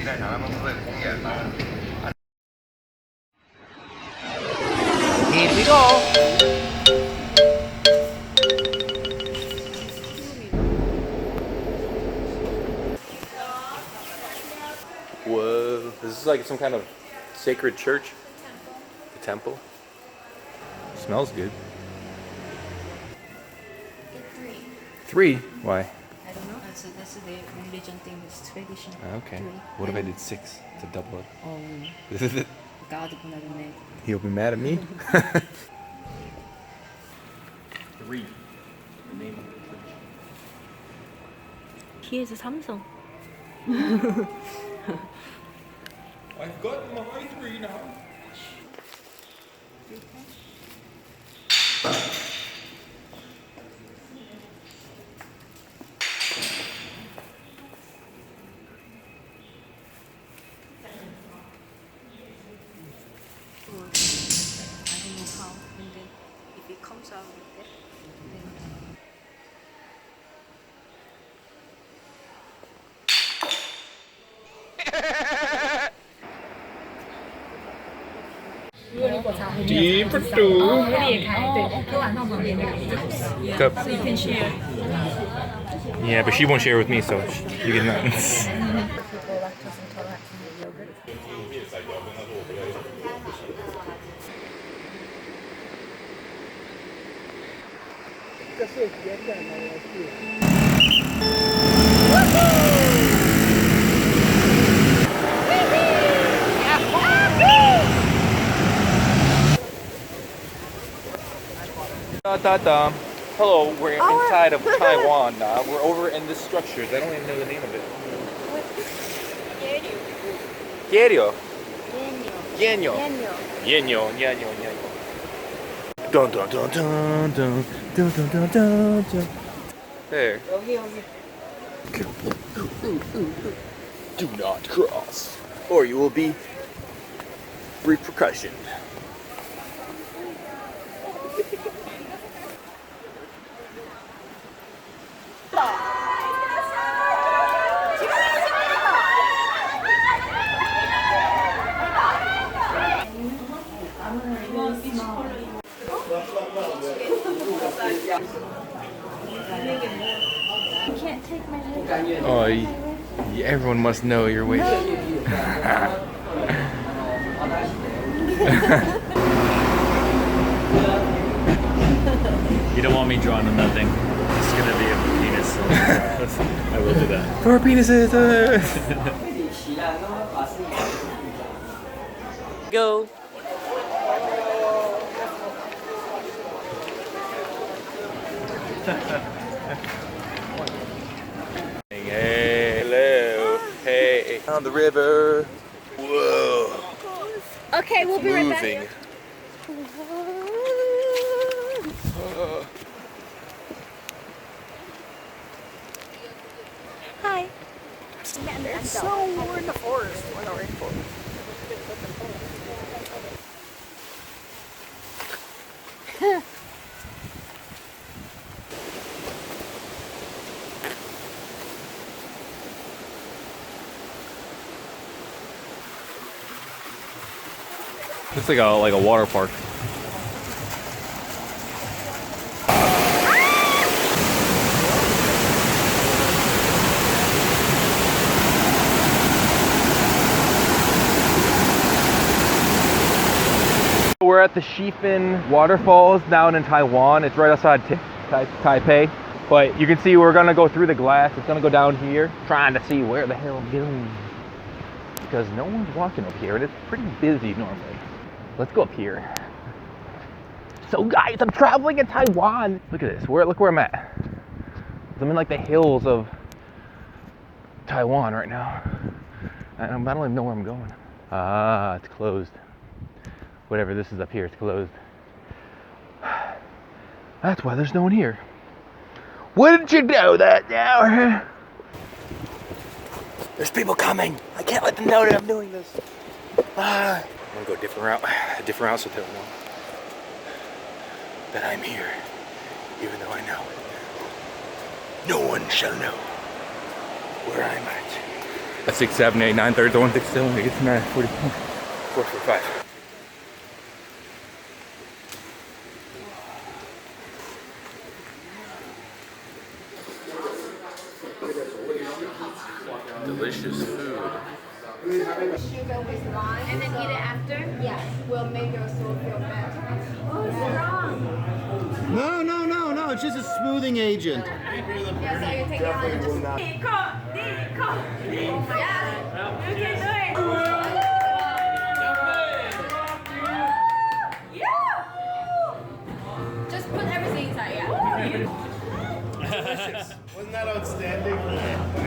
Here we go. Whoa, this is like some kind of sacred church. The temple. Smells good. 3. Why? I don't know. That's the religion thing. It's tradition. Okay. What if I did 6 to double it? God will not be mad. He'll be mad at me? 3. The name of the church. Here's Samsung. I've got my 3 now. I don't know how. And then if it comes out like that, then Cup. Yeah, but she won't share with me, so you get none. Hello, we're inside of Taiwan now. We're over in this structure. I don't even know the name of it. Yerio. Yenyo. Yenyo. Yenyo. Dun dun dun dun dun dun dun dun dun dun. There. Do not cross, or you will be repercussioned. Oh, everyone must know you're waiting. You don't want me drawing on that thing. It's gonna be a penis. I will do that. For penises! Go! Hey, hello. Hey, on the river. Whoa. okay, we'll be right back. Moving. Hi. So we're in the forest. We're in the rainforest. Looks like a water park. We're at the Shifan waterfalls down in Taiwan. It's right outside Taipei. But you can see we're gonna go through the glass. It's gonna go down here, trying to see where the hell it goes. Because no one's walking up here and it's pretty busy normally. Let's go up here. So guys, I'm traveling in Taiwan. Look at this, look where I'm at. I'm in like the hills of Taiwan right now. I don't even know where I'm going. Ah, it's closed. Whatever this is up here, it's closed. That's why there's no one here. Wouldn't you know that now? There's people coming. I can't let them know that I'm doing this. I'm gonna go a different route so they'll know that I'm here, even though I know no one shall know where I'm at. At 6, 7, 8, 9, 30, 1, 6, 7, 8, 9, 40, 4, 45. Delicious food. Sugar with lime. And then eat it after? Yes, will make your throat feel better. Oh, strong. No. It's just a smoothing agent. Yeah, so you take it out and just. Nico, Nico. Oh my God. You can do it.